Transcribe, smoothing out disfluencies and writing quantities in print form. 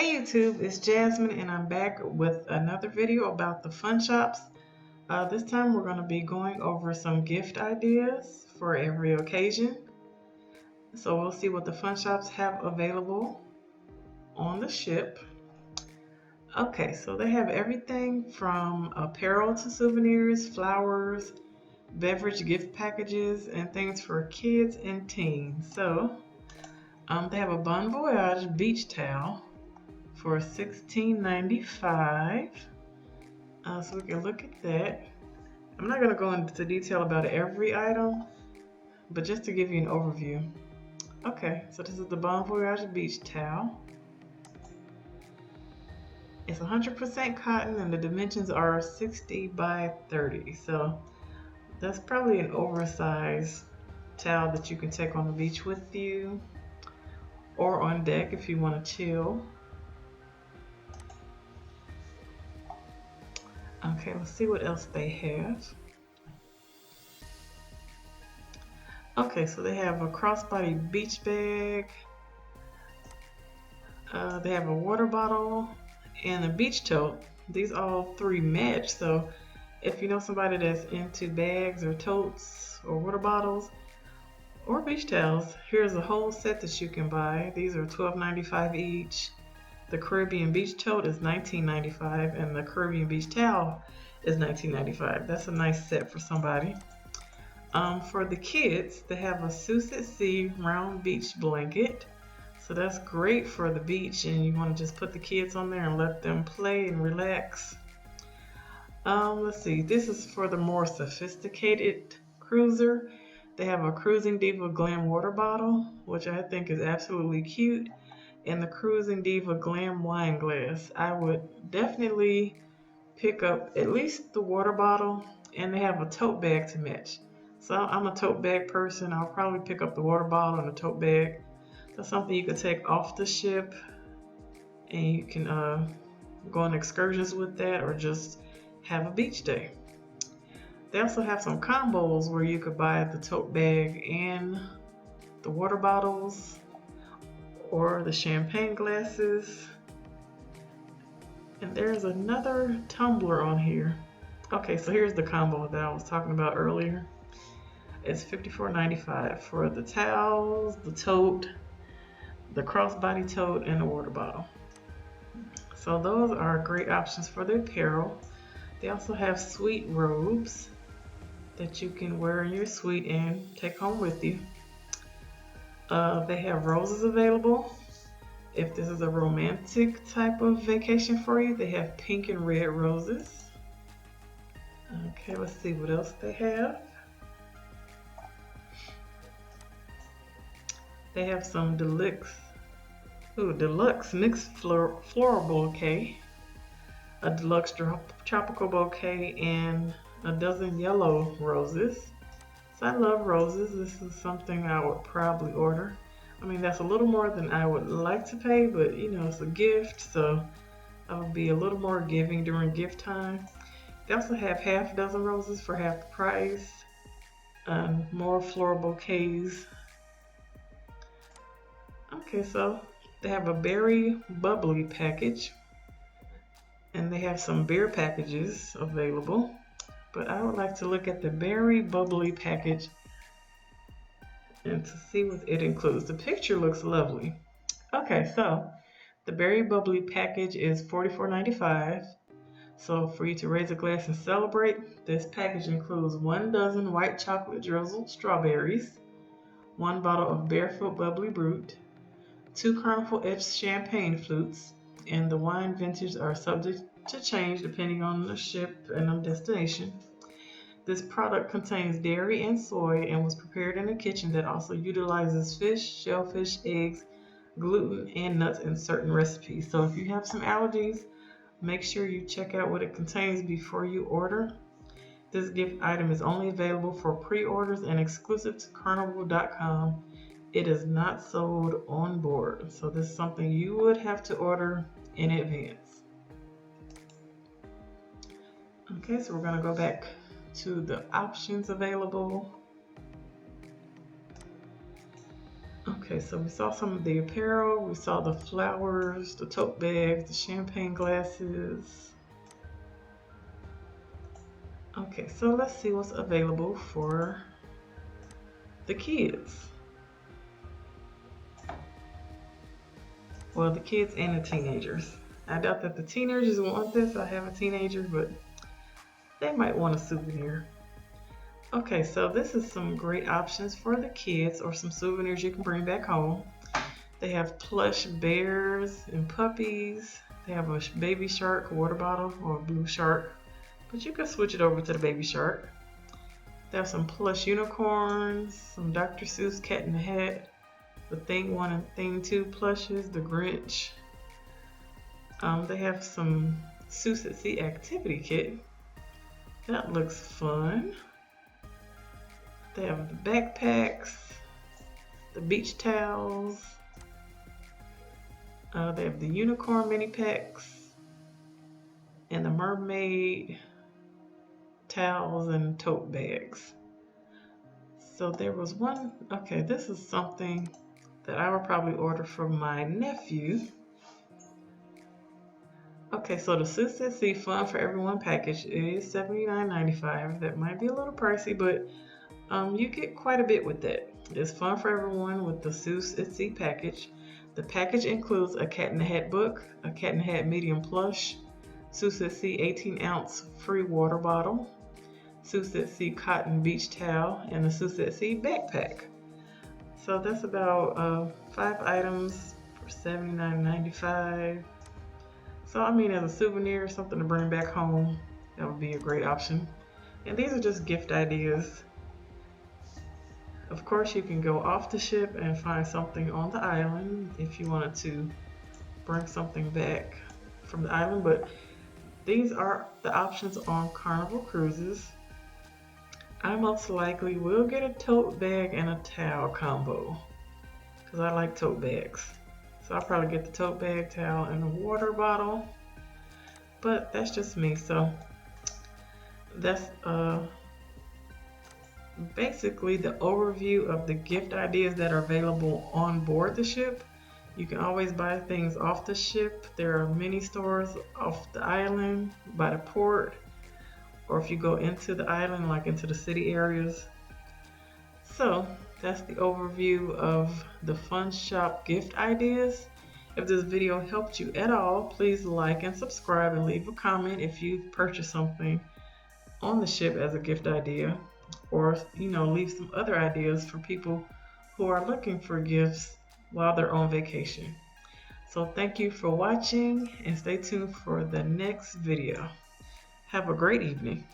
Hey YouTube, it's Jasmine and I'm back with another video about the fun shops. This time we're going to be going over some gift ideas for every occasion. So we'll see what the fun shops have available on the ship. Okay, so they have everything from apparel to souvenirs, flowers, beverage gift packages, and things for kids and teens. So they have a Bon Voyage beach towel for $16.95. So we can look at that. I'm not going to go into detail about every item, but just to give you an overview. Okay, so this is the Bon Voyage beach towel. It's 100% cotton and the dimensions are 60 by 30. So that's probably an oversized towel that you can take on the beach with you or on deck if you want to chill. Okay, let's see what else they have. Okay, so they have a crossbody beach bag. They have a water bottle and a beach tote. These all three match, so if you know somebody that's into bags or totes or water bottles or beach towels, here's a whole set that you can buy. These are $12.95 each. The Caribbean beach tote is $19.95 and the Caribbean beach towel is $19.95. That's a nice set for somebody. For the kids, they have a Susset Sea round beach blanket. So that's great for the beach and you want to just put the kids on there and let them play and relax. Let's see, this is for the more sophisticated cruiser. They have a Cruising Diva Glam water bottle, which I think is absolutely cute, and the Cruising Diva Glam wine glass. I would definitely pick up at least the water bottle, and they have a tote bag to match. So I'm a tote bag person. I'll probably pick up the water bottle and the tote bag. That's something you can take off the ship and you can go on excursions with that or just have a beach day. They also have some combos where you could buy the tote bag and the water bottles or the champagne glasses. And there's another tumbler on here. Okay, so here's the combo that I was talking about earlier. It's $54.95 for the towels, the tote, the crossbody tote, and the water bottle. So those are great options for the apparel. They also have suite robes that you can wear in your suite and take home with you. They have roses available. If this is a romantic type of vacation for you, they have pink and red roses. Okay, let's see what else they have. They have some deluxe mixed floral bouquet, a deluxe tropical bouquet, and a dozen yellow roses. So I love roses. This is something I would probably order. I mean, that's a little more than I would like to pay, but you know, it's a gift, so I would be a little more giving during gift time. They also have half a dozen roses for half the price, more floral bouquets. Okay, so they have a berry bubbly package, and they have some beer packages available. But I would like to look at the berry bubbly package and to see what it includes. The picture looks lovely. Okay, so the berry bubbly package is $44.95. So for you to raise a glass and celebrate, this package includes 1 dozen white chocolate drizzled strawberries, 1 bottle of Barefoot Bubbly Brut, 2 Carnival Edge champagne flutes, and the wine vintages are subject to change depending on the ship and the destination. This product contains dairy and soy and was prepared in a kitchen that also utilizes fish, shellfish, eggs, gluten, and nuts in certain recipes. So if you have some allergies, make sure you check out what it contains before you order. This gift item is only available for pre-orders and exclusive to Carnival.com. It is not sold on board, so this is something you would have to order in advance. Okay, so we're going to go back to the options available. Okay, Okay, so we saw some of the apparel, we saw the flowers, the tote bags, the champagne glasses. Okay, so let's see what's available for the kids. Well, the kids and the teenagers. I doubt that the teenagers want this. I have a teenager, but they might want a souvenir. Okay, so this is some great options for the kids or some souvenirs you can bring back home. They have plush bears and puppies. They have a baby shark water bottle or a blue shark, but you can switch it over to the baby shark. They have some plush unicorns, some Dr. Seuss cat in the hat, the Thing 1 and Thing 2 plushes, the Grinch. They have some Seuss at Sea activity kit. That looks fun. They have the backpacks, the beach towels. They have the unicorn mini packs and the mermaid towels and tote bags. So there was one, okay, this is something that I would probably order for my nephew. Okay, so the Seuss at Sea Fun for Everyone package is $79.95. That might be a little pricey, but you get quite a bit with that. It's fun for everyone with the Seuss at Sea package. The package includes a Cat in the Hat book, a Cat in the Hat medium plush, Seuss at Sea 18-ounce free water bottle, Seuss at Sea cotton beach towel, and the Seuss at Sea backpack. So that's about 5 items for $79.95. So I mean, as a souvenir, something to bring back home, that would be a great option. And these are just gift ideas. Of course, you can go off the ship and find something on the island if you wanted to bring something back from the island, but these are the options on Carnival Cruises. I most likely will get a tote bag and a towel combo because I like tote bags. So I'll probably get the tote bag, towel, and a water bottle, but that's just me. So that's basically the overview of the gift ideas that are available on board the ship. You can always buy things off the ship. There are many stores off the island, by the port, or if you go into the island, like into the city areas. So that's the overview of the Fun Shop gift ideas. If this video helped you at all, please like and subscribe and leave a comment if you've purchased something on the ship as a gift idea, or leave some other ideas for people who are looking for gifts while they're on vacation. So thank you for watching and stay tuned for the next video. Have a great evening.